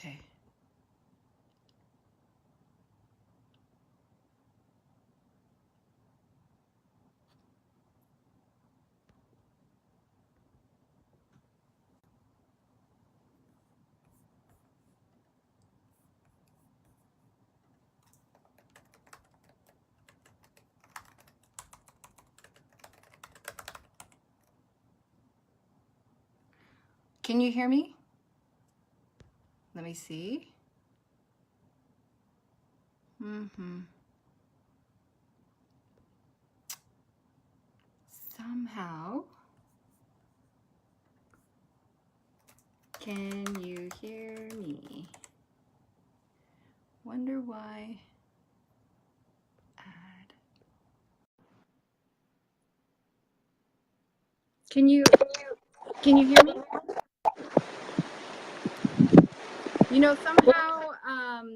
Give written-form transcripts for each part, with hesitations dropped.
Okay. Can you hear me? Let me see. Somehow. Can you hear me? Wonder why. Add. Can you hear me? You know, somehow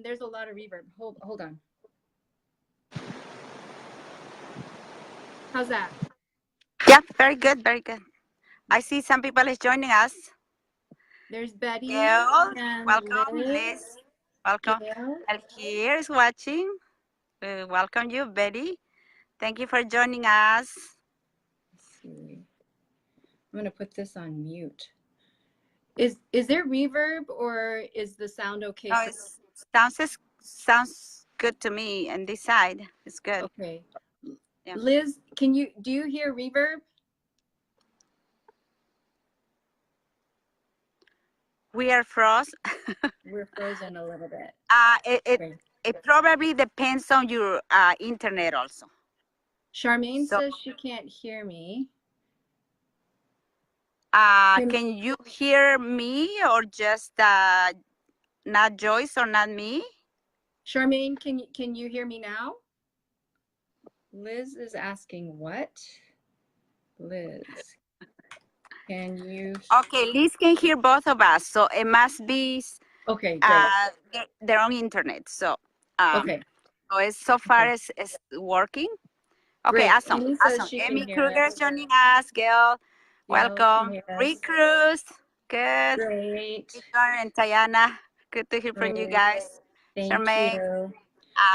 there's a lot of reverb. Hold on. How's that? Yeah, very good, very good. I see some people is joining us. There's Betty. Gail, And welcome. Liz, welcome. Gail. Alkir is watching. Welcome you, Betty. Thank you for joining us. Let's see. I'm gonna put this on mute. Is there reverb or is the sound okay? Oh, sounds good to me. And this side is good. Okay. Yeah. Liz, do you hear reverb? We are frozen. We're frozen a little bit. It probably depends on your internet also. Charmaine says she can't hear me. Can you hear me or just not Joyce or not me? Charmaine, can you hear me now? Liz is asking what? Liz, can you? Okay, Liz can hear both of us, so it must be okay, great. Their own internet. So okay. So it's so far it's working. Okay, great. awesome. Amy Awesome. Amy Kruger is joining us. Gail, welcome. Rick Cruz, good. Great. Victor and Tayana, good to hear from you guys. Thank Charmaine. you.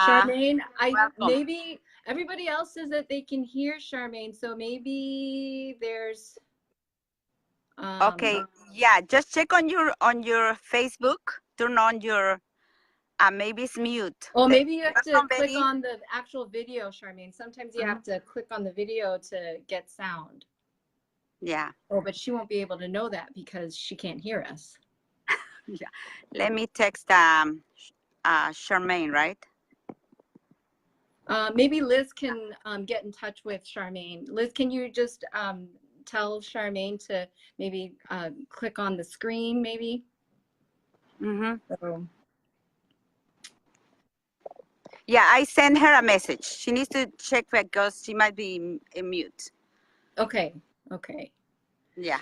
Charmaine, welcome. Maybe everybody else says that they can hear Charmaine, so maybe there's okay, yeah, just check on your Facebook, turn on your maybe it's mute. Oh, maybe you have to click on the actual video, Charmaine. Sometimes you have to click on the video to get sound. Yeah. Oh, but she won't be able to know that because she can't hear us. Yeah. Let me text Charmaine, right? Maybe Liz can get in touch with Charmaine. Liz, can you just tell Charmaine to maybe click on the screen, maybe? So. Yeah, I sent her a message. She needs to check because she might be in mute. Okay. Okay. Yeah.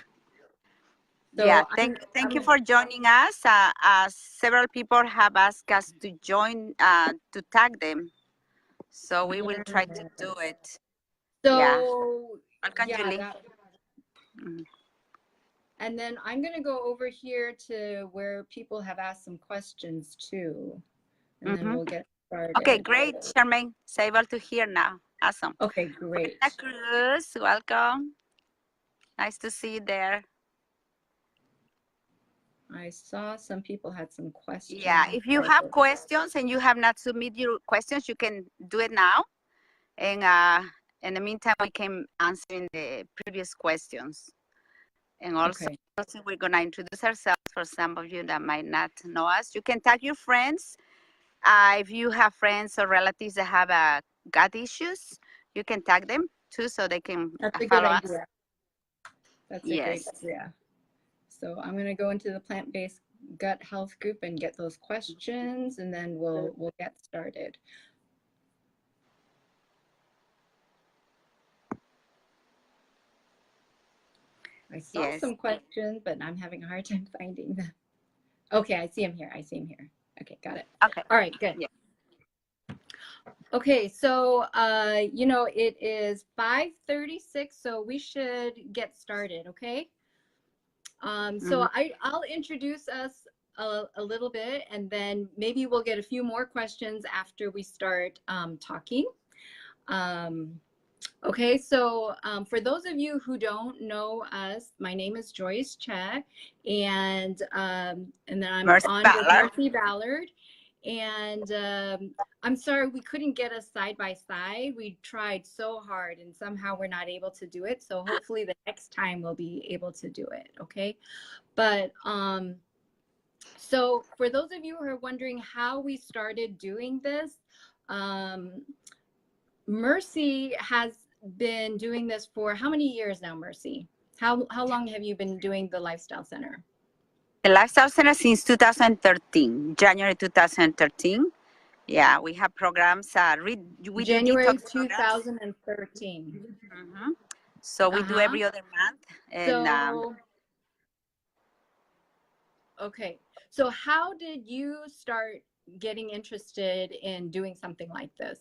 So yeah. Thank you for joining us. Several people have asked us to join to tag them, so we will try to do it. So yeah. Welcome, Julie. And then I'm going to go over here to where people have asked some questions too, and then we'll get started. Okay, great, Charmaine. It's able to hear now. Awesome. Okay, great. Cruz, welcome. Nice to see you there. I saw some people had some questions. Yeah, if you have questions and you have not submitted your questions, you can do it now. And in the meantime, we can answer the previous questions. And also, we're going to introduce ourselves for some of you that might not know us. You can tag your friends. If you have friends or relatives that have gut issues, you can tag them too so they can follow us. That's a great idea. So I'm going to go into the plant-based gut health group and get those questions, and then we'll get started. I saw some questions, but I'm having a hard time finding them. Okay, I see them here. Okay, got it. Okay. All right, good. Yeah. Okay, so you know, it is 5:36, so we should get started, okay? So I'll introduce us a little bit, and then maybe we'll get a few more questions after we start talking. Okay, so for those of you who don't know us, my name is Joyce Choe, and then I'm Mercy on Ballard. with Mercy Ballard. And I'm sorry we couldn't get us side by side. We tried so hard, and somehow we're not able to do it. So hopefully the next time we'll be able to do it. Okay, but so for those of you who are wondering how we started doing this, Mercy has been doing this for how many years now, Mercy? How long have you been doing the Lifestyle Center? The Lifestyle Center since 2013, January 2013. Yeah, we have programs. We January do detox 2013. Mm-hmm. So we do every other month. And so, okay. So how did you start getting interested in doing something like this?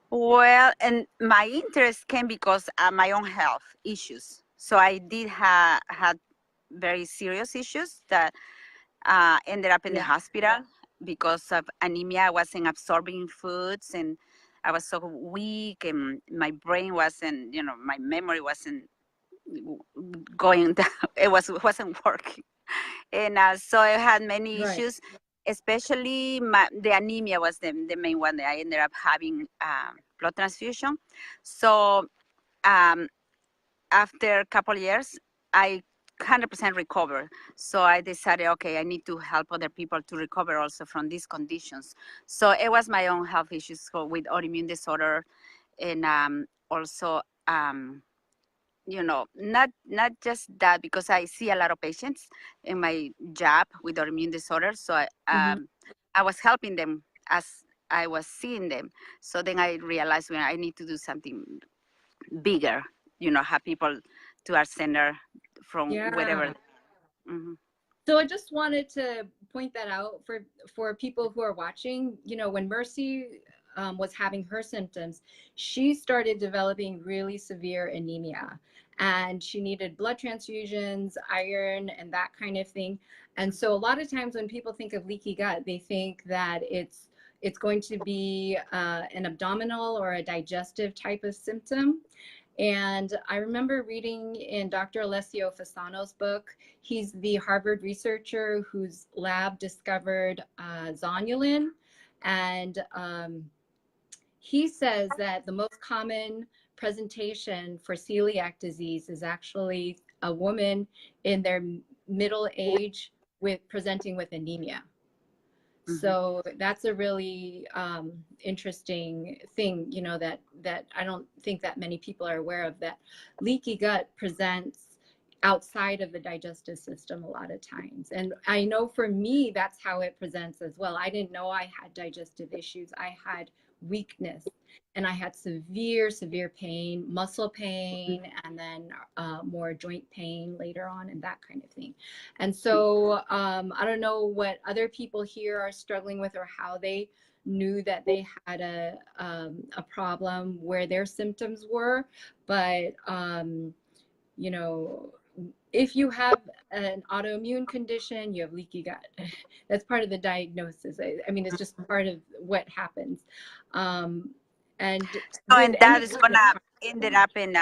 Well, and my interest came because my own health issues. So I did had very serious issues that ended up in the hospital because of anemia. I wasn't absorbing foods, and I was so weak, and my brain wasn't, my memory wasn't going down. It wasn't working, and so I had many issues. Especially the anemia was the main one that I ended up having blood transfusion. So after a couple of years, I 100% recovered. So I decided, okay, I need to help other people to recover also from these conditions. So it was my own health issues with autoimmune disorder, and also, not just that, because I see a lot of patients in my job with autoimmune disorders. So I was helping them as I was seeing them. So then I realized when I need to do something bigger, have people to our center from whatever. Mm-hmm. So I just wanted to point that out for people who are watching. When Mercy was having her symptoms, she started developing really severe anemia, and she needed blood transfusions, iron, and that kind of thing. And so a lot of times when people think of leaky gut, they think that it's going to be an abdominal or a digestive type of symptom. And I remember reading in Dr. Alessio Fasano's book. He's the Harvard researcher whose lab discovered zonulin. And he says that the most common presentation for celiac disease is actually a woman in their middle age presenting with anemia. So that's a really interesting thing, that I don't think that many people are aware of, that leaky gut presents outside of the digestive system a lot of times. And I know for me, that's how it presents as well. I didn't know I had digestive issues. I had weakness, and I had severe pain, muscle pain, and then more joint pain later on, and that kind of thing. And so I don't know what other people here are struggling with, or how they knew that they had a problem, where their symptoms were, but if you have an autoimmune condition, you have leaky gut. That's part of the diagnosis. I mean, it's just part of what happens. And that is going to end up in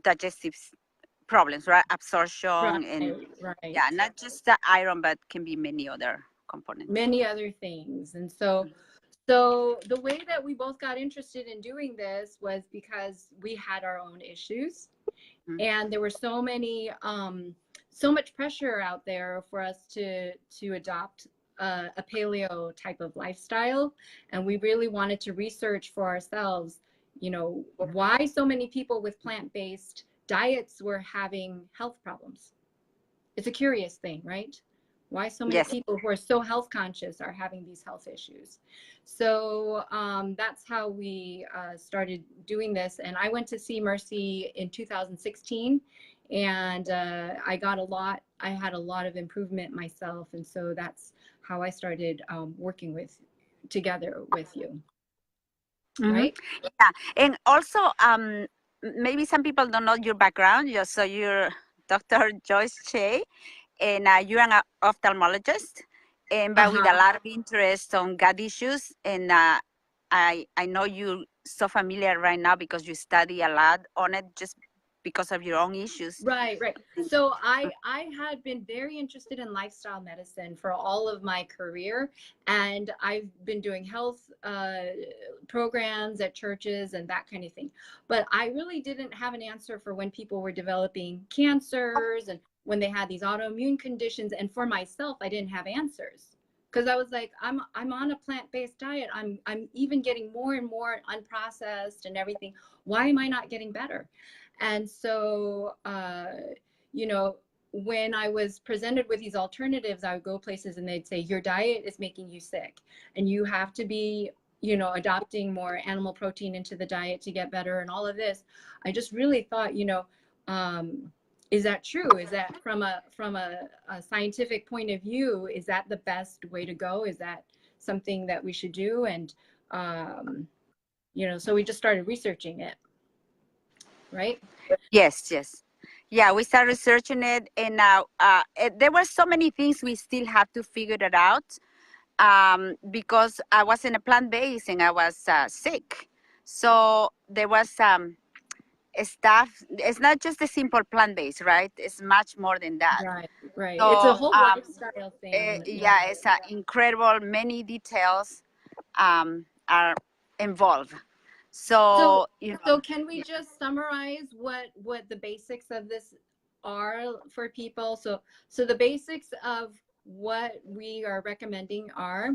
digestive problems, right? Absorption and yeah, not just the iron, but can be many other components. Many other things. And so the way that we both got interested in doing this was because we had our own issues. And there were so much pressure out there for us to adopt a paleo type of lifestyle. And we really wanted to research for ourselves, why so many people with plant-based diets were having health problems. It's a curious thing, right? Why so many people who are so health conscious are having these health issues. So that's how we started doing this. And I went to see Mercy in 2016, and I had a lot of improvement myself. And so that's how I started working together with you. Right? Yeah. And also, maybe some people don't know your background. So you're Dr. Joyce Choe, and you're an ophthalmologist, and but with a Uh-huh. lot of interest on gut issues. And I know you're so familiar right now because you study a lot on it just because of your own issues. Right, right. So I had been very interested in lifestyle medicine for all of my career, and I've been doing health programs at churches and that kind of thing. But I really didn't have an answer for when people were developing cancers and when they had these autoimmune conditions. And for myself, I didn't have answers because I was like, I'm on a plant-based diet. I'm even getting more and more unprocessed and everything. Why am I not getting better? And so, you know, when I was presented with these alternatives, I would go places and they'd say, your diet is making you sick and you have to be, you know, adopting more animal protein into the diet to get better and all of this. I just really thought, you know, is that true? Is that from a scientific point of view, is that the best way to go? Is that something that we should do? And, you know, so we just started researching it. Right? Yes, yes. Yeah, we started researching it, and now there were so many things we still have to figure it out because I was in a plant-based and I was sick. So there was stuff. It's not just a simple plant-based, right? It's much more than that. Right, right. It's a So whole lifestyle thing. yeah, it's incredible. Many details are involved. So, you know, So can we just summarize what the basics of this are for people? So the basics of what we are recommending are,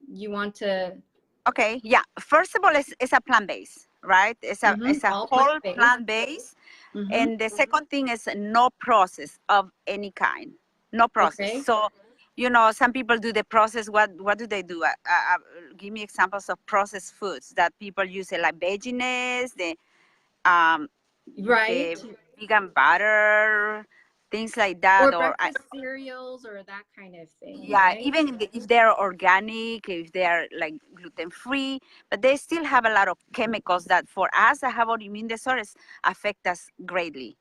you want to okay, yeah. First of all, it's a plant base, right? It's a all whole plant-based. plant base, and the second thing is no process of any kind, no process. Okay. So, you know, some people do the process. What do they do? Give me examples of processed foods that people use, like veggies, um, Right. the vegan butter, things like that, Or or breakfast cereals or that kind of thing, yeah, right? even if they're organic, if they're like gluten free, but they still have a lot of chemicals that for us that have autoimmune disorders affect us greatly,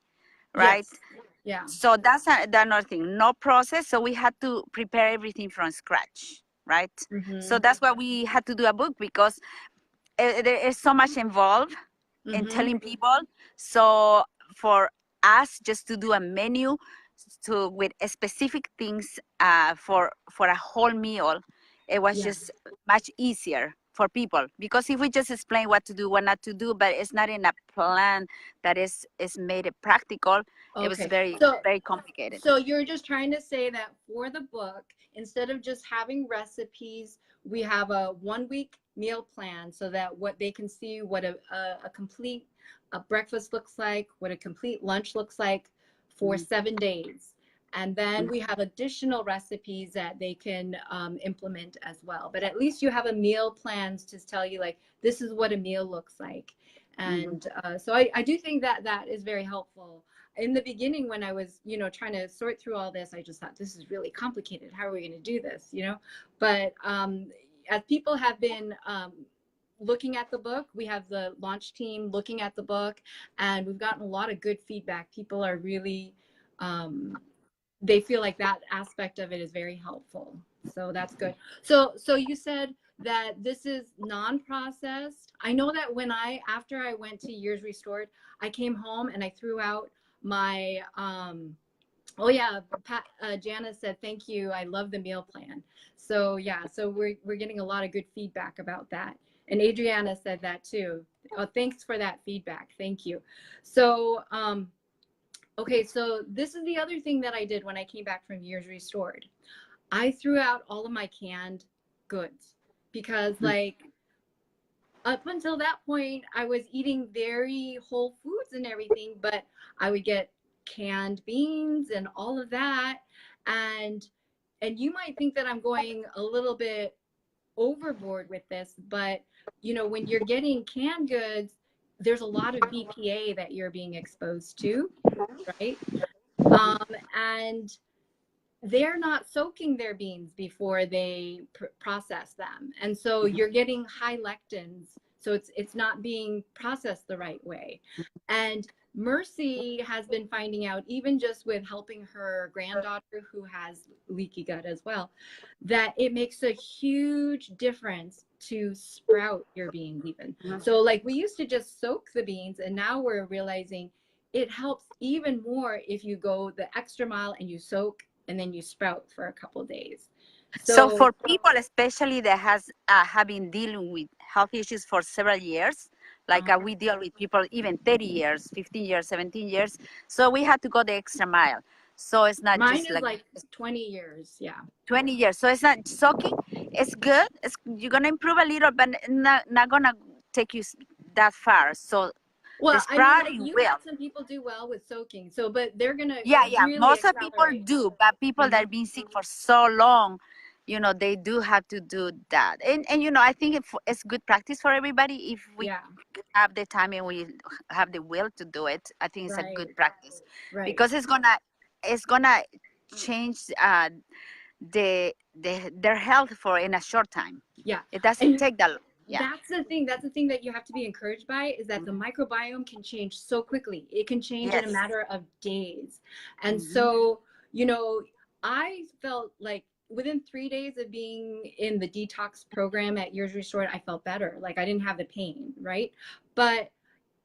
right? Yes. Yeah. So that's another thing, no process. So we had to prepare everything from scratch, right? So that's why we had to do a book because there is so much involved in telling people. So for us just to do a menu with specific things for a whole meal, it was just much easier for people, because if we just explain what to do, what not to do, but it's not in a plan that is made it practical, it was very complicated. So you're just trying to say that for the book, instead of just having recipes, we have a 1 week meal plan so that what they can see what a complete breakfast looks like, what a complete lunch looks like for 7 days. And then we have additional recipes that they can implement as well. But at least you have a meal plan to tell you, like, this is what a meal looks like. And so I do think that that is very helpful. In the beginning, when I was, you know, trying to sort through all this, I just thought, this is really complicated. How are we going to do this? You know, but as people have been looking at the book, we have the launch team looking at the book, and we've gotten a lot of good feedback. People are really, they feel like that aspect of it is very helpful. So that's good. So you said that this is non-processed. I know that when after I went to Years Restored, I came home and I threw out my, oh yeah, Janice said, thank you. I love the meal plan. So yeah, so we're getting a lot of good feedback about that. And Adriana said that too. Oh, thanks for that feedback. Thank you. So, okay, so this is the other thing that I did when I came back from Years Restored. I threw out all of my canned goods because, like, up until that point, I was eating very whole foods and everything, but I would get canned beans and all of that. And you might think that I'm going a little bit overboard with this, but you know, when you're getting canned goods, there's a lot of BPA that you're being exposed to, right? And they're not soaking their beans before they process them, and so you're getting high lectins, so it's not being processed the right way. And Mercy has been finding out, even just with helping her granddaughter who has leaky gut as well, that it makes a huge difference to sprout your beans even. So like we used to just soak the beans, and now we're realizing it helps even more if you go the extra mile and you soak and then you sprout for a couple of days. So for people, especially that have been dealing with health issues for several years, like we deal with people even 30 years, 15 years, 17 years. So we had to go the extra mile. So it's not mine just is like 20 years. Yeah. 20 years. So it's not soaking. It's good. You're going to improve a little, but not going to take you that far. So well, the sprouting you will. had some people do well with soaking. So, but they're going to really Most of accelerate. people do, but people that have been sick for so long, they do have to do that. And I think it's good practice for everybody if we have the time and we have the will to do it. I think it's a good practice because it's gonna change their health for in a short time. Yeah, it doesn't take that long. That's the thing that you have to be encouraged by, is that the microbiome can change so quickly. It can change in a matter of days. And so, I felt like within 3 days of being in the detox program at Years Restored, I felt better. Like I didn't have the pain, right? But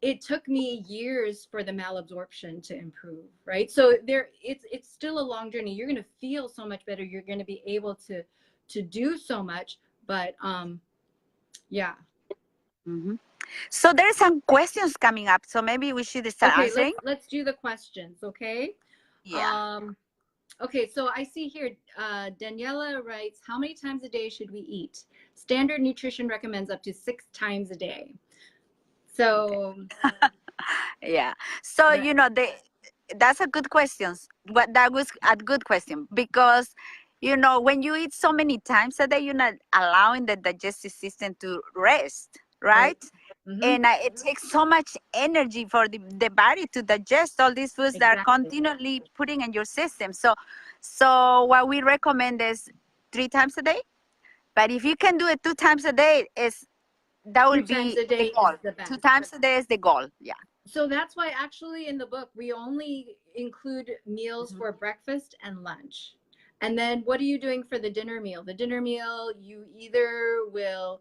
it took me years for the malabsorption to improve, right? So it's still a long journey. You're going to feel so much better. You're going to be able to do so much, but yeah. So there's some questions coming up, so maybe we should start answering. Let's do the questions. Okay. Okay, so I see here Daniela writes, how many times a day should we eat? Standard nutrition recommends up to 6 times a day. So so that's a good question. But that was a good question, because when you eat so many times a day, you're not allowing the digestive system to rest, right? And it takes so much energy for the body to digest all these foods that are continually putting in your system. So what we recommend is 3 times a day. But if you can do it 2 times a day, that will be the goal. 2 times a day is the goal. Yeah. So that's why actually in the book, we only include meals for breakfast and lunch. And then what are you doing for the dinner meal? The dinner meal, you either will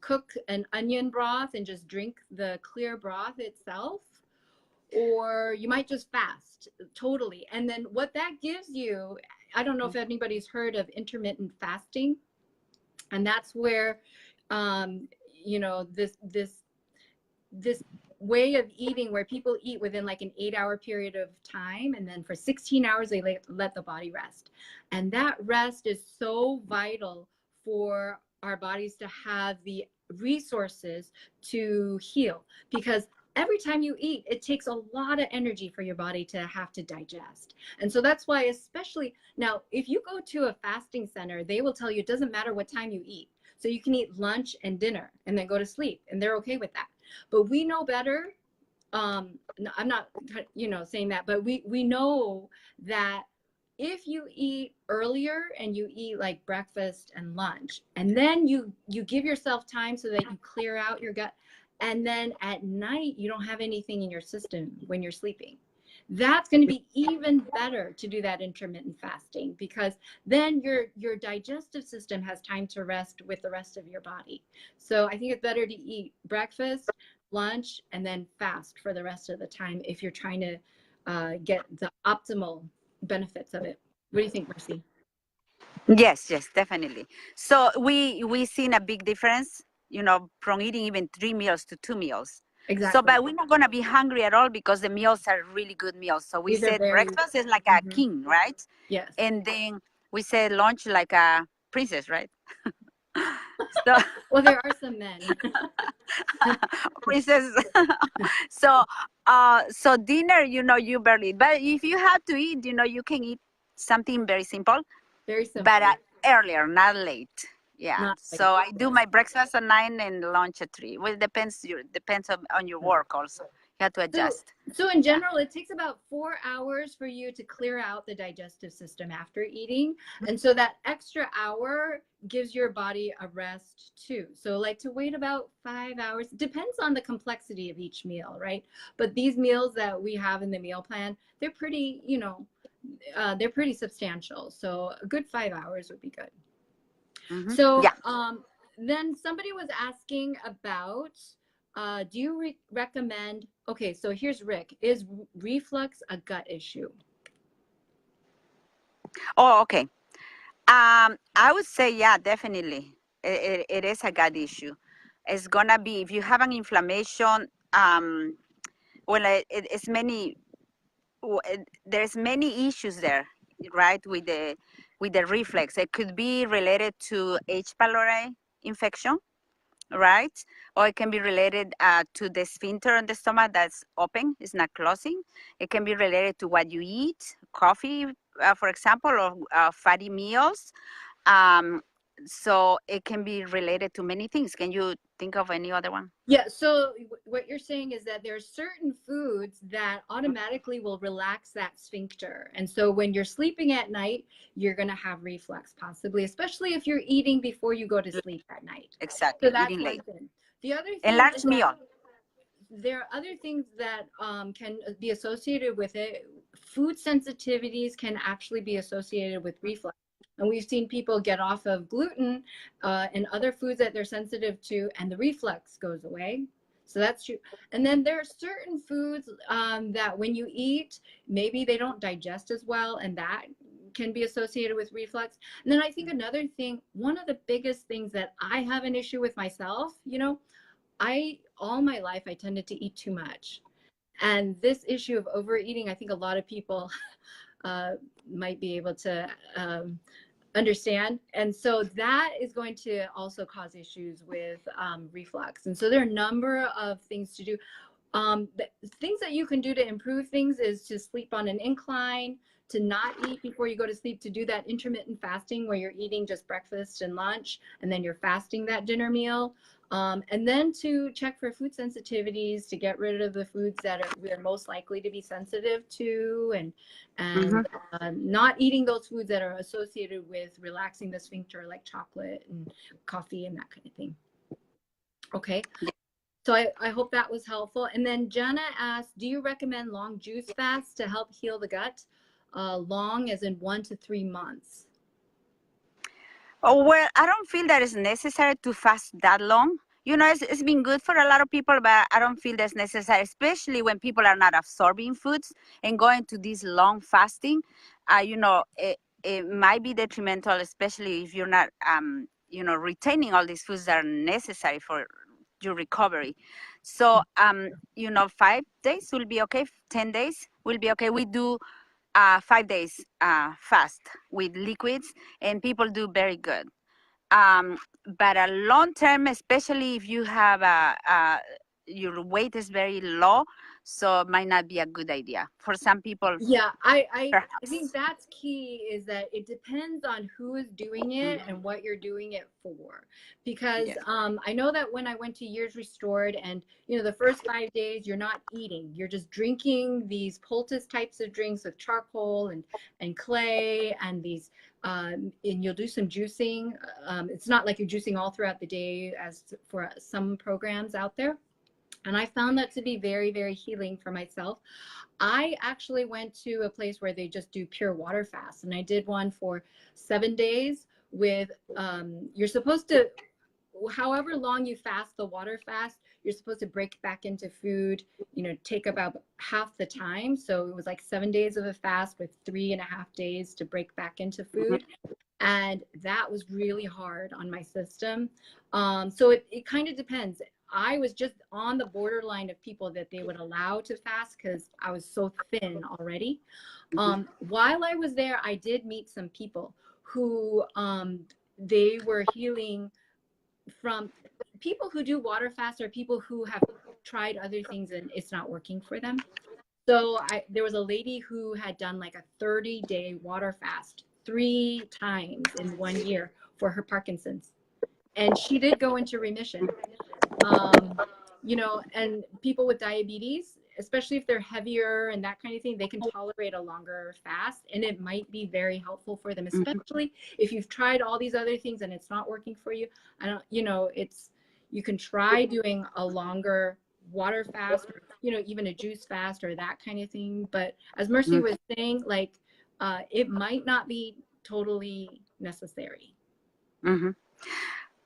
cook an onion broth and just drink the clear broth itself, or you might just fast totally. And then what that gives you, I don't know if anybody's heard of intermittent fasting. And that's where, this way of eating where people eat within like an 8-hour period of time, and then for 16 hours they let the body rest. And that rest is so vital for our bodies to have the resources to heal, because every time you eat, it takes a lot of energy for your body to have to digest. And so that's why, especially now, if you go to a fasting center, they will tell you it doesn't matter what time you eat. So you can eat lunch and dinner and then go to sleep, and they're okay with that. But we know better. I'm not, saying that, but we know that if you eat earlier and you eat like breakfast and lunch, and then you give yourself time so that you clear out your gut, and then at night you don't have anything in your system when you're sleeping, that's going to be even better to do that intermittent fasting, because then your digestive system has time to rest with the rest of your body. So I think it's better to eat breakfast, lunch, and then fast for the rest of the time if you're trying to get the optimal benefits of it. What do you think, Mercy? Yes, definitely. So we seen a big difference, from eating even 3 meals to 2 meals. Exactly. So, but we're not going to be hungry at all because the meals are really good meals. So we said breakfast is like a king, right? Yes. And then we said lunch like a princess, right? So, well, there are some men. Princess. So dinner, you barely. But if you have to eat, you can eat something very simple. Very simple. But earlier, not late. Yeah. So I do my breakfast at 9 and lunch at 3. Well, it depends on your work also. have to adjust. So in general, it takes about 4 hours for you to clear out the digestive system after eating. And so that extra hour gives your body a rest too. So like to wait about 5 hours, depends on the complexity of each meal, right? But these meals that we have in the meal plan, they're pretty, they're pretty substantial. So a good 5 hours would be good. So then somebody was asking about, do you recommend, okay, so here's Rick, is reflux a gut issue? Oh, okay. I would say, yeah, definitely. It is a gut issue. It's gonna be, if you have an inflammation, it's many, there's many issues there, right, with the reflex. It could be related to H. pylori infection, right? Or it can be related to the sphincter on the stomach that's open, it's not closing. It can be related to what you eat, coffee, for example, or fatty meals. So it can be related to many things. Can you think of any other one? Yeah, so what you're saying is that there are certain foods that automatically will relax that sphincter. And so when you're sleeping at night, you're going to have reflux possibly, especially if you're eating before you go to sleep at night. Exactly, so that's eating late. Thing. The other thing Enlarged meal. There are other things that can be associated with it. Food sensitivities can actually be associated with reflux. And we've seen people get off of gluten and other foods that they're sensitive to, and the reflux goes away. So that's true. And then there are certain foods that when you eat, maybe they don't digest as well, and that can be associated with reflux. And then I think another thing, one of the biggest things that I have an issue with myself, all my life, I tended to eat too much. And this issue of overeating, I think a lot of people might be able to understand. And so that is going to also cause issues with reflux. And so there are a number of things to do. Things that you can do to improve things is to sleep on an incline, to not eat before you go to sleep, to do that intermittent fasting where you're eating just breakfast and lunch, and then you're fasting that dinner meal. And then to check for food sensitivities, to get rid of the foods that we're most likely to be sensitive to, and not eating those foods that are associated with relaxing the sphincter, like chocolate and coffee and that kind of thing. Okay. So I hope that was helpful. And then Jenna asked, do you recommend long juice fasts to help heal the gut? Long as in 1 to 3 months. Oh, well, I don't feel that it's necessary to fast that long. It's been good for a lot of people, but I don't feel that's necessary, especially when people are not absorbing foods and going to this long fasting. It might be detrimental, especially if you're not, retaining all these foods that are necessary for your recovery. So, 5 days will be okay. 10 days will be okay. We do 5 days fast with liquids, and people do very good. But a long term, especially if you have your weight is very low, so it might not be a good idea for some people. Yeah, I think that's key, is that it depends on who is doing it and what you're doing it for. Because I know that when I went to Years Restored, and the first 5 days you're not eating, you're just drinking these poultice types of drinks with charcoal and clay and these and you'll do some juicing. It's not like you're juicing all throughout the day as for some programs out there. And I found that to be very, very healing for myself. I actually went to a place where they just do pure water fast. And I did one for 7 days with, you're supposed to, however long you fast the water fast, you're supposed to break back into food, take about half the time. So it was like 7 days of a fast with 3.5 days to break back into food. And that was really hard on my system. So it kind of depends. I was just on the borderline of people that they would allow to fast because I was so thin already. While I was there, I did meet some people who they were healing from. People who do water fast or people who have tried other things and it's not working for them. So there was a lady who had done like a 30-day water fast 3 times in 1 year for her Parkinson's. And she did go into remission. And people with diabetes, especially if they're heavier and that kind of thing, they can tolerate a longer fast, and it might be very helpful for them, especially if you've tried all these other things and it's not working for you. I don't, you know, you can try doing a longer water fast, or, you know, even a juice fast or that kind of thing. But as Mercy was saying, like, it might not be totally necessary.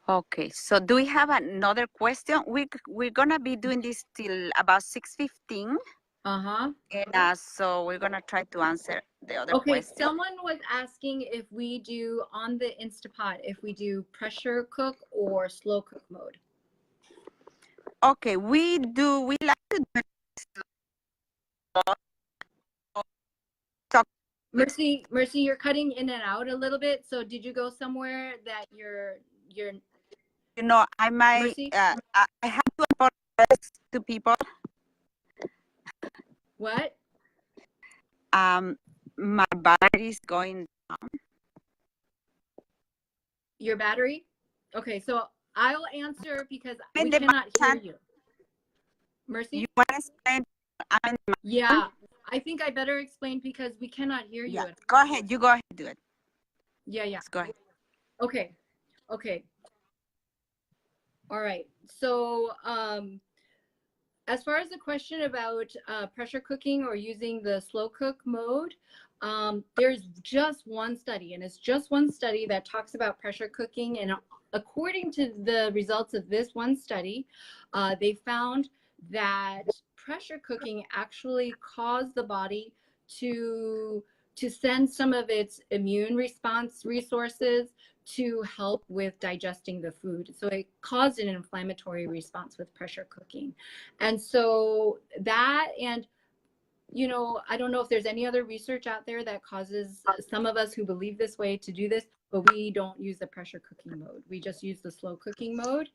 Okay, so do we have another question? We're gonna be doing this till about 6:15. And so we're gonna try to answer the other question. Someone was asking if we do on the Instapot, if we do pressure cook or slow cook mode. Okay, we like to do Mercy, you're cutting in and out a little bit. So did you go somewhere that you're you know, I might Mercy? I have to apologize to people. What? My battery is going down. Your battery? Okay, so I'll answer because we cannot hear you. Mercy? You want to explain? Yeah, I think I better explain because we cannot hear you. Go ahead. You go ahead. Do it. Yeah. Let's go ahead. Okay. All right. So, as far as the question about pressure cooking or using the slow cook mode, there's just one study, and it's just one study that talks about pressure cooking. And according to the results of this one study, they found that pressure cooking actually caused the body to send some of its immune response resources to help with digesting the food. So it caused an inflammatory response with pressure cooking. And so that, and, you know, I don't know if there's any other research out there that causes some of us who believe this way to do this, but we don't use the pressure cooking mode. We just use the slow cooking mode.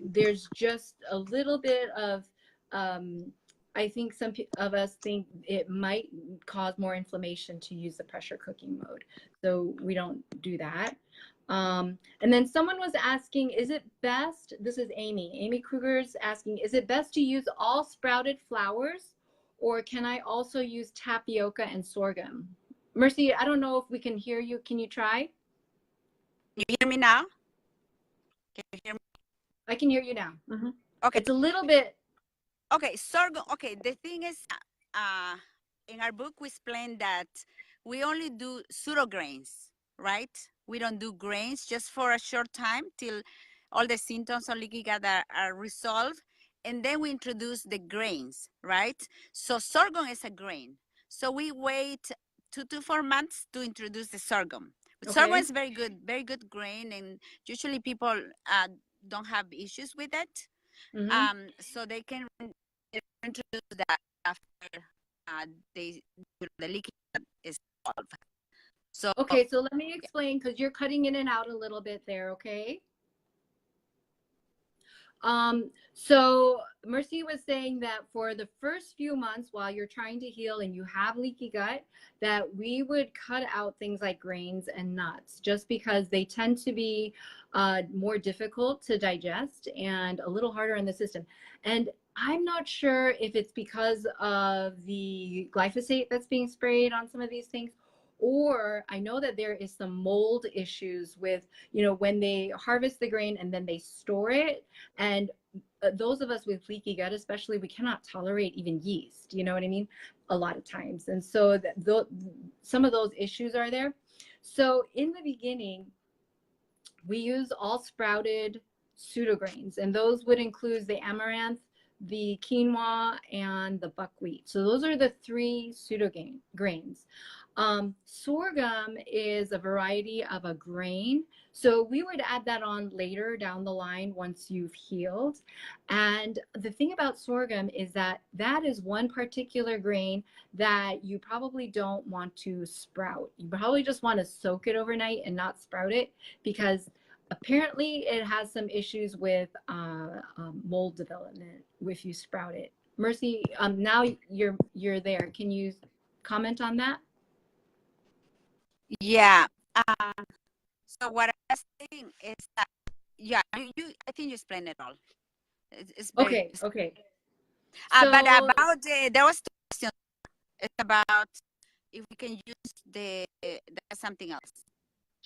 There's just a little bit of, I think some of us think it might cause more inflammation to use the pressure cooking mode. So we don't do that. And then someone was asking, is it best, this is Amy Kruger's asking, is it best to use all sprouted flours, or can I also use tapioca and sorghum? Mercy, I don't know if we can hear you. Can you try? Can you hear me now? Can you hear me? I can hear you now. Okay. It's a little bit. Okay, sorghum. Okay, the thing is, in our book, we explain that we only do pseudo grains, right? We don't do grains just for a short time till all the symptoms of leaky gut are resolved. And then we introduce the grains, right? So sorghum is a grain. So we wait 2 to 4 months to introduce the sorghum. Okay. Sorghum is very good grain, and usually people don't have issues with it. So they can introduce that after the leaky gut is solved. So okay, so let me explain, because you're cutting in and out a little bit there. Okay. So Mercy was saying that for the first few months while you're trying to heal and you have leaky gut, that we would cut out things like grains and nuts, just because they tend to be more difficult to digest and a little harder in the system. And I'm not sure if it's because of the glyphosate that's being sprayed on some of these things, or I know that there is some mold issues with, you know, when they harvest the grain and then they store it. And those of us with leaky gut, especially, we cannot tolerate even yeast, you know what I mean? A lot of times. And so some of those issues are there. So in the beginning, we use all sprouted pseudograins, and those would include the amaranth, the quinoa, and the buckwheat. So those are the 3 pseudograins. Sorghum is a variety of a grain. So we would add that on later down the line once you've healed. And the thing about sorghum is that that is one particular grain that you probably don't want to sprout. You probably just want to soak it overnight and not sprout it, because apparently it has some issues with mold development if you sprout it. Mercy, now you're there. Can you comment on that? Yeah. So what I'm saying is that, yeah, I think you explained it all. It's very, okay. But So about there was two questions. It's about if we can use there's something else.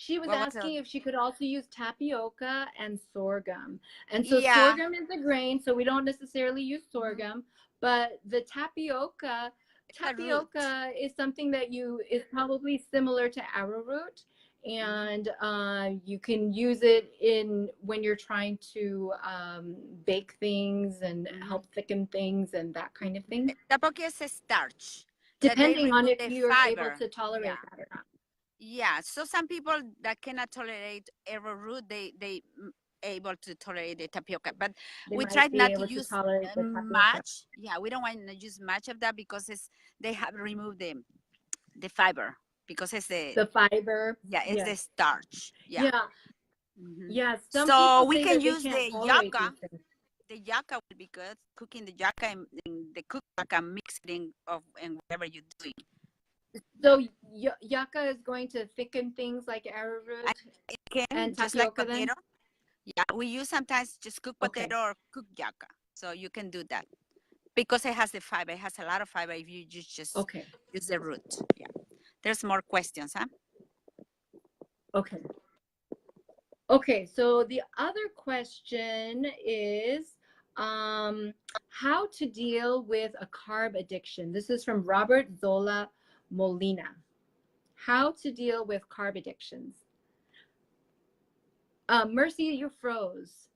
she was What was asking if she could also use tapioca and sorghum. And so Yeah. sorghum is a grain, so we don't necessarily use sorghum, but the tapioca It's a root. is something that is probably similar to arrowroot, and you can use it when you're trying to bake things and help thicken things and that kind of thing. Tapioca is a starch. Depending on remove if the you're able fiber. to tolerate Yeah. that or not. Yeah, so some people that cannot tolerate arrowroot, they able to tolerate the tapioca, but They we might tried be not to able to use tolerate the tapioca. much. Yeah, we don't want to use much of that because they have removed the fiber because it's The fiber. it's the starch. Yeah. Yeah. Yeah. Some So people we say can that they use can't the tolerate yucca. these things. The yucca will be good. Cooking the yucca in the cookbook and mixing and whatever you're doing. So yucca is going to thicken things like arrowroot and just like tapioca potato. then? Yeah, we use sometimes just cook potato or cook yucca. So you can do that because it has the fiber. It has a lot of fiber if you just use the root. Yeah. There's more questions, huh? Okay. Okay, so the other question is how to deal with a carb addiction. This is from Robert Zola Molina. How to deal with carb addictions. Mercy, you froze.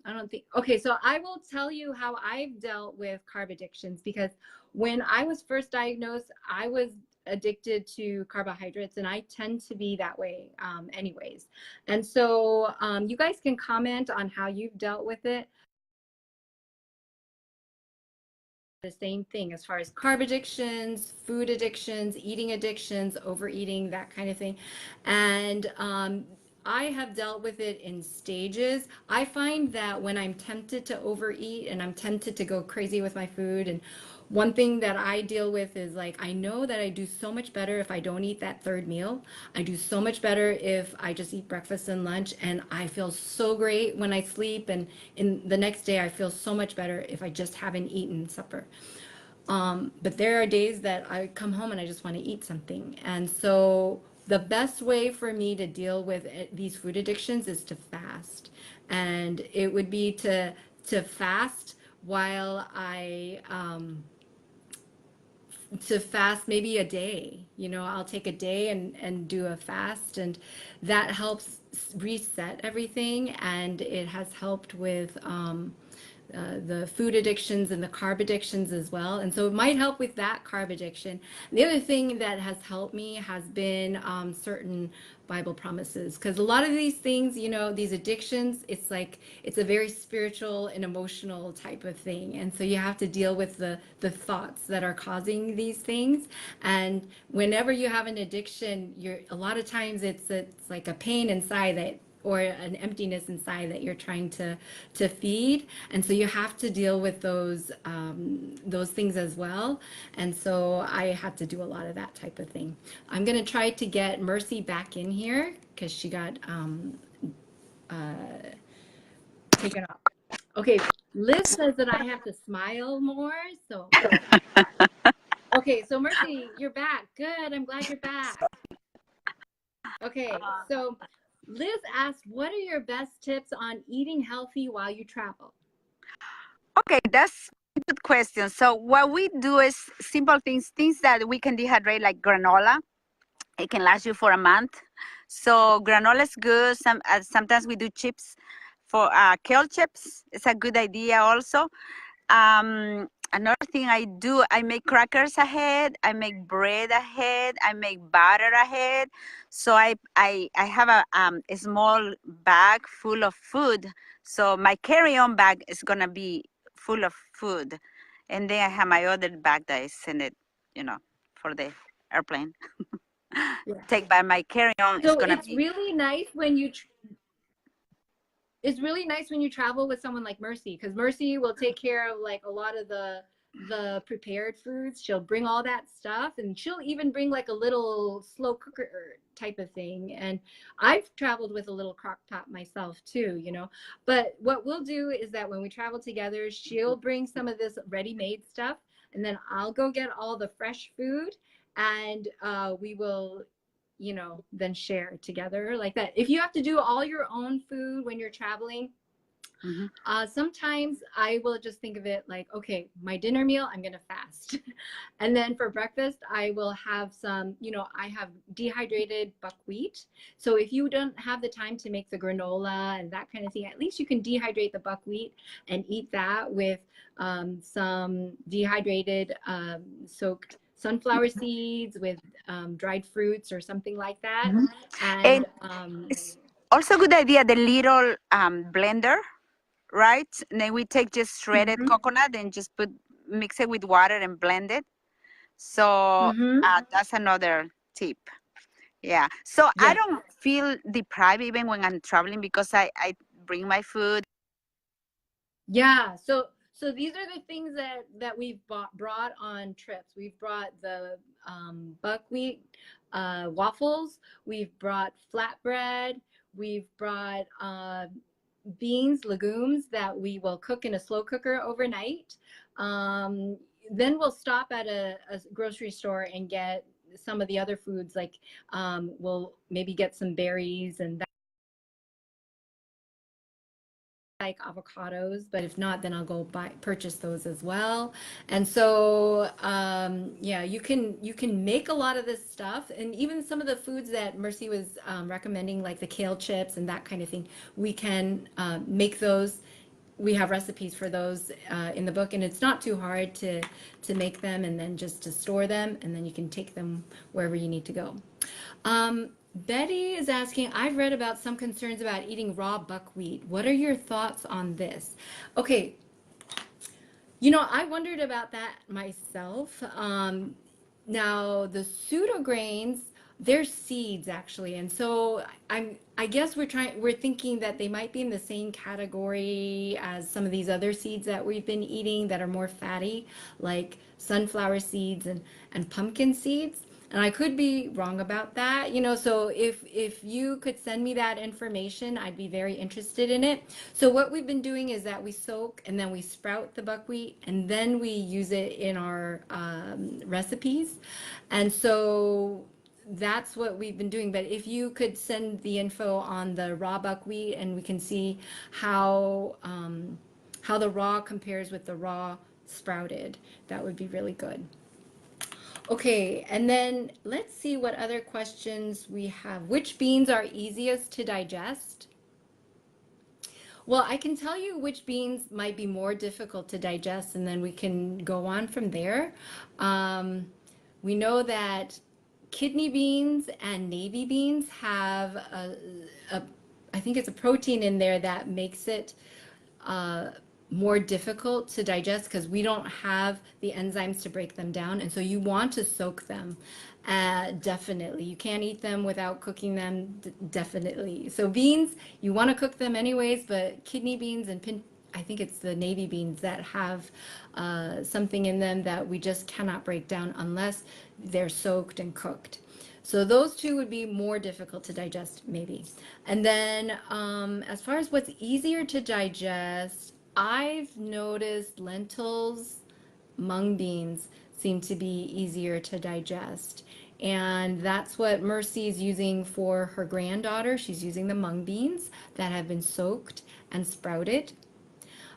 I don't think. Okay, so I will tell you how I've dealt with carb addictions, because when I was first diagnosed, I was addicted to carbohydrates, and I tend to be that way anyways. And so you guys can comment on how you've dealt with it. The same thing as far as carb addictions, food addictions, eating addictions, overeating, that kind of thing. And I have dealt with it in stages. I find that when I'm tempted to overeat and I'm tempted to go crazy with my food, and one thing that I deal with is, like, I know that I do so much better if I don't eat that third meal. I do so much better if I just eat breakfast and lunch, and I feel so great when I sleep, and in the next day I feel so much better if I just haven't eaten supper. But there are days that I come home and I just want to eat something. And so the best way for me to deal with these food addictions is to fast. And it would be to fast while to fast maybe a day. I'll take a day and do a fast, and that helps reset everything, and it has helped with the food addictions and the carb addictions as well. And so it might help with that carb addiction. The other thing that has helped me has been certain Bible promises, because a lot of these things, these addictions, it's a very spiritual and emotional type of thing. And so you have to deal with the thoughts that are causing these things. And whenever you have an addiction, a lot of times it's like a pain inside or an emptiness inside that you're trying to feed, and so you have to deal with those things as well. And so I had to do a lot of that type of thing. I'm going to try to get Mercy back in here because she got taken off. Okay, Liz says that I have to smile more, so okay, so Mercy, you're back. Good, I'm glad you're back. Okay, so Liz asked, what are your best tips on eating healthy while you travel? Okay, that's a good question. So what we do is simple things that we can dehydrate, like granola. It can last you for a month. So granola is good. Sometimes we do chips for kale chips. It's a good idea also. Another thing I do, I make crackers ahead, I make bread ahead, I make butter ahead. So I have a small bag full of food. So my carry-on bag is gonna be full of food, and then I have my other bag that I send it, for the airplane. Yeah. Take by my carry-on. So it's really nice when you. It's really nice when you travel with someone like Mercy, because Mercy will take care of like a lot of the the prepared foods. She'll bring all that stuff, and she'll even bring like a little slow cooker type of thing. And I've traveled with a little crock pot myself too, you know. But what we'll do is that when we travel together, she'll bring some of this ready-made stuff, and then I'll go get all the fresh food, and we will, you know, then share together like that. If you have to do all your own food when you're traveling, sometimes I will just think of it like, okay, my dinner meal, I'm going to fast. And then for breakfast, I will have some, you know, I have dehydrated buckwheat. So if you don't have the time to make the granola and that kind of thing, at least you can dehydrate the buckwheat and eat that with some dehydrated soaked sunflower seeds with dried fruits or something like that. And it's also a good idea, the little blender, right? And then we take just shredded coconut and just mix it with water and blend it. So that's another tip. Yeah. So I don't feel deprived even when I'm traveling because I bring my food. Yeah. So these are the things that we've brought on trips. We've brought the buckwheat waffles. We've brought flatbread. We've brought beans, legumes that we will cook in a slow cooker overnight. Then we'll stop at a grocery store and get some of the other foods, like we'll maybe get some berries and that, like avocados, but if not, then I'll go purchase those as well. And so yeah, you can make a lot of this stuff, and even some of the foods that Mercy was recommending, like the kale chips and that kind of thing, we can make those. We have recipes for those in the book, and it's not too hard to make them, and then just to store them, and then you can take them wherever you need to go. Betty is asking, I've read about some concerns about eating raw buckwheat. What are your thoughts on this? Okay, you know, I wondered about that myself. Now, the pseudo grains, they're seeds actually, and so I guess we're thinking that they might be in the same category as some of these other seeds that we've been eating that are more fatty, like sunflower seeds and pumpkin seeds. And I could be wrong about that, you know, so if you could send me that information, I'd be very interested in it. So what we've been doing is that we soak and then we sprout the buckwheat, and then we use it in our recipes. And so that's what we've been doing. But if you could send the info on the raw buckwheat, and we can see how the raw compares with the raw sprouted, that would be really good. Okay, and then let's see what other questions we have. Which beans are easiest to digest? Well, I can tell you which beans might be more difficult to digest, and then we can go on from there. We know that kidney beans and navy beans have I think it's a protein in there that makes it more difficult to digest because we don't have the enzymes to break them down. And so you want to soak them. Definitely. You can't eat them without cooking them. Definitely. So beans, you want to cook them anyways, but kidney beans and I think it's the navy beans that have something in them that we just cannot break down unless they're soaked and cooked. So those two would be more difficult to digest, maybe. And then as far as what's easier to digest, I've noticed lentils, mung beans seem to be easier to digest. And that's what Mercy's using for her granddaughter. She's using the mung beans that have been soaked and sprouted.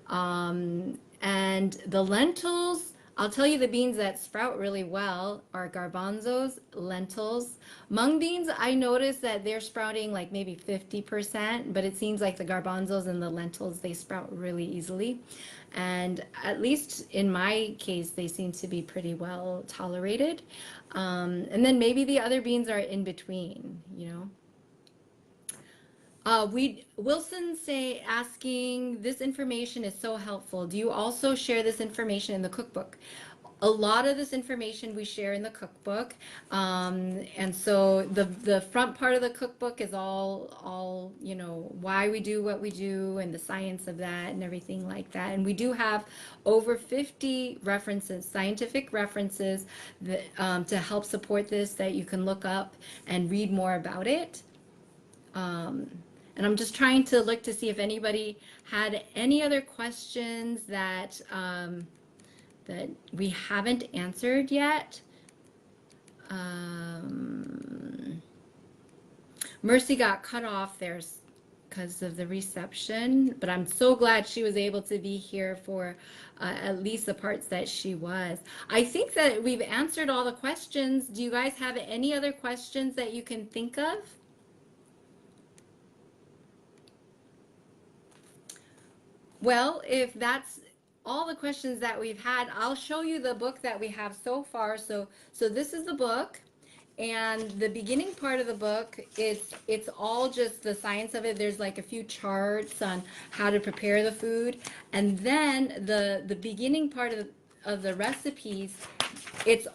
And the lentils, I'll tell you, the beans that sprout really well are garbanzos, lentils. Mung beans, I noticed that they're sprouting like maybe 50%, but it seems like the garbanzos and the lentils, they sprout really easily. And at least in my case, they seem to be pretty well tolerated. And then maybe the other beans are in between, you know. Wilson asking, this information is so helpful. Do you also share this information in the cookbook? a lot of this information we share in the cookbook. And so the front part of the cookbook is all, you know, why we do what we do and the science of that and everything like that. And we do have over 50 references, scientific references that, to help support this, that you can look up and read more about it. And I'm just trying to look to see if anybody had any other questions that that we haven't answered yet. Mercy got cut off there because of the reception, but I'm so glad she was able to be here for at least the parts that she was. I think that we've answered all the questions. Do you guys have any other questions that you can think of? Well, if that's all the questions that we've had, I'll show you the book that we have so far. So this is the book, and the beginning part of the book, it's all just the science of it. There's like a few charts on how to prepare the food, and then the beginning part of the recipes, it's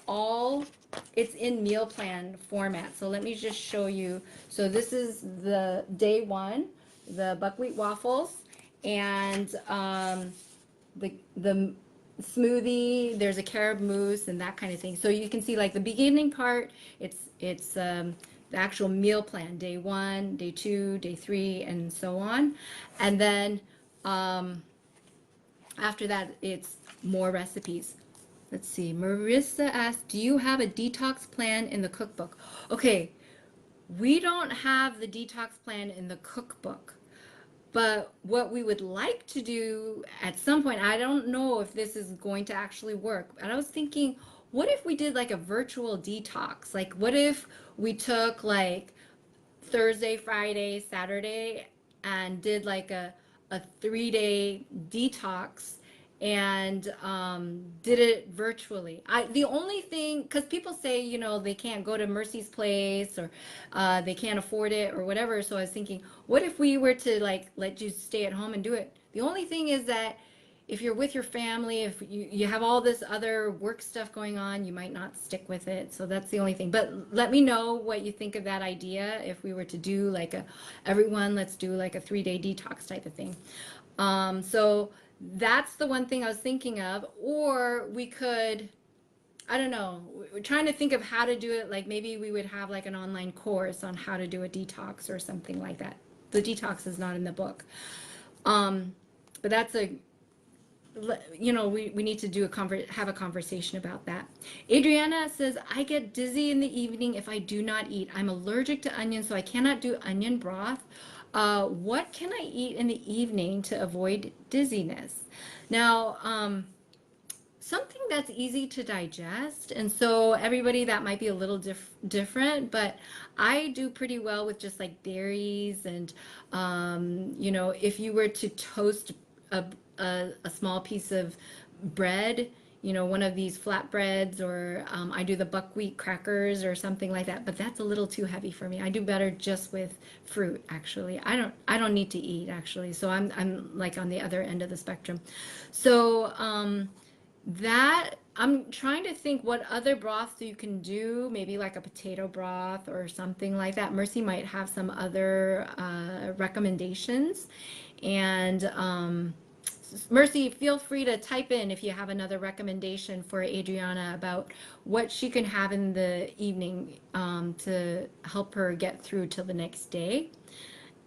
in meal plan format. So let me just show you. So this is the day one, the buckwheat waffles, and the smoothie. There's a carob mousse and that kind of thing. So you can see like the beginning part, it's the actual meal plan, day 1, day 2, day 3, and so on. And then after that, it's more recipes. Let's see. Marissa asked, do you have a detox plan in the cookbook? Okay, we don't have the detox plan in the cookbook. But what we would like to do at some point, I don't know if this is going to actually work, and I was thinking, what if we did like a virtual detox? Like, what if we took like Thursday, Friday, Saturday, and did like a 3-day detox and did it virtually. The only thing, because people say, you know, they can't go to Mercy's place, or they can't afford it or whatever. So I was thinking, what if we were to like let you stay at home and do it? The only thing is that if you're with your family, if you have all this other work stuff going on, you might not stick with it. So that's the only thing. But let me know what you think of that idea. If we were to do like everyone, let's do like a 3-day detox type of thing. So that's the one thing I was thinking of. Or we could, I don't know, we're trying to think of how to do it. Like maybe we would have like an online course on how to do a detox or something like that. The detox is not in the book. But that's you know, we need to do have a conversation about that. Adriana says, I get dizzy in the evening if I do not eat. I'm allergic to onions, so I cannot do onion broth. What can I eat in the evening to avoid dizziness? Now, something that's easy to digest, and so everybody, that might be a little different, but I do pretty well with just like berries, and you know, if you were to toast a small piece of bread, you know, one of these flatbreads, or I do the buckwheat crackers or something like that, but that's a little too heavy for me. I do better just with fruit, actually. I don't need to eat, actually. So I'm like on the other end of the spectrum. So that, I'm trying to think what other broths you can do, maybe like a potato broth or something like that. Mercy might have some other recommendations. And Mercy, feel free to type in if you have another recommendation for Adriana about what she can have in the evening to help her get through till the next day.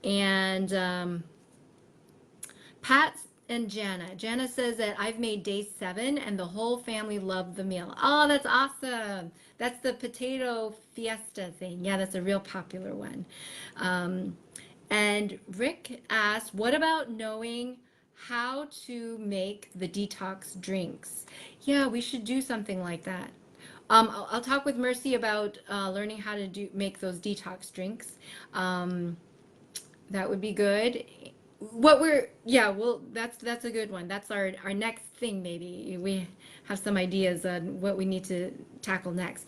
And Pat and Jana says that I've made day 7 and the whole family loved the meal. Oh, that's awesome. That's the potato fiesta thing. Yeah, that's a real popular one. And Rick asked, what about knowing how to make the detox drinks? Yeah, we should do something like that. I'll talk with Mercy about learning how to make those detox drinks. That would be good. That's a good one. That's our next thing. Maybe we have some ideas on what we need to tackle next.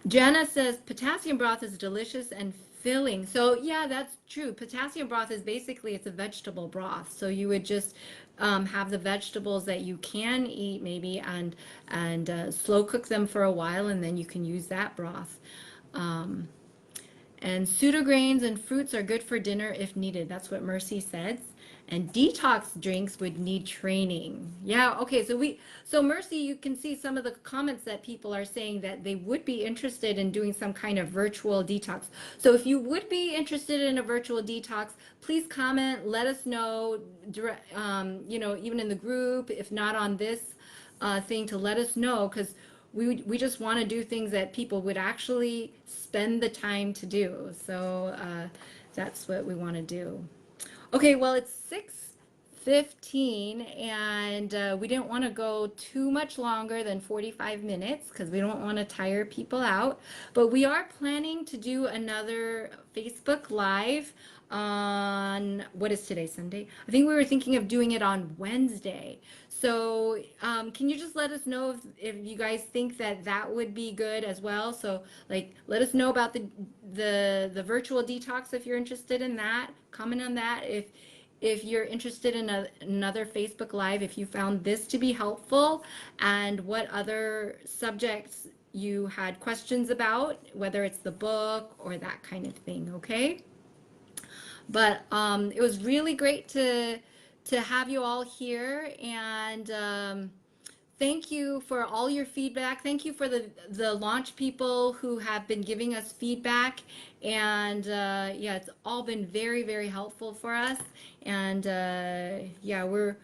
Jana says potassium broth is delicious and filling. So yeah, that's true. Potassium broth is basically, it's a vegetable broth. So you would just have the vegetables that you can eat maybe, and slow cook them for a while, and then you can use that broth. Um, and pseudograins and fruits are good for dinner if needed. That's what Mercy says. And detox drinks would need training. Yeah, okay. So Mercy, you can see some of the comments that people are saying that they would be interested in doing some kind of virtual detox. So if you would be interested in a virtual detox, please comment, let us know, even in the group, if not on this thing, to let us know, because we just want to do things that people would actually spend the time to do. So that's what we want to do. Okay, well, it's 6:15, and we didn't want to go too much longer than 45 minutes because we don't want to tire people out. But we are planning to do another Facebook Live on, what is today, Sunday? I think we were thinking of doing it on Wednesday. So can you just let us know if you guys think that that would be good as well? So like, let us know about the virtual detox if you're interested in that. Comment on that if you're interested in another Facebook Live, if you found this to be helpful, and what other subjects you had questions about, whether it's the book or that kind of thing. Okay. But it was really great to have you all here, and thank you for all your feedback. Thank you for the launch people who have been giving us feedback, and yeah, it's all been very, very helpful for us. And yeah, we're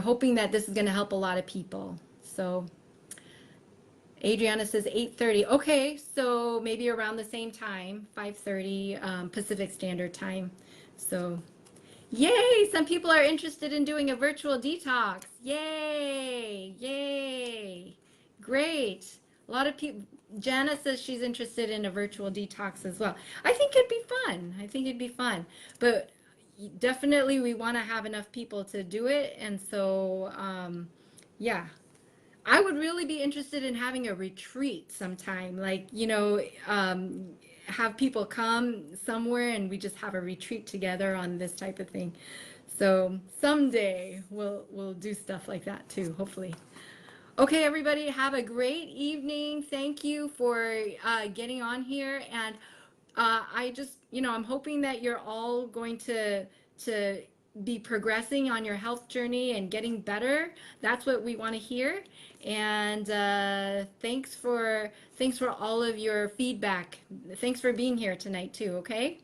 hoping that this is going to help a lot of people. So Adriana says 8:30. Okay, so maybe around the same time, 5:30 Pacific Standard Time. So, yay! Some people are interested in doing a virtual detox. Yay! Yay! Great. A lot of people. Jana says she's interested in a virtual detox as well. I think it'd be fun. I think it'd be fun. But definitely we want to have enough people to do it. And so, yeah. I would really be interested in having a retreat sometime, like, have people come somewhere and we just have a retreat together on this type of thing. So someday we'll do stuff like that too, hopefully. Okay, everybody, have a great evening. Thank you for getting on here, and I just, I'm hoping that you're all going to be progressing on your health journey and getting better. That's what we want to hear. And thanks for all of your feedback. Thanks for being here tonight too. Okay.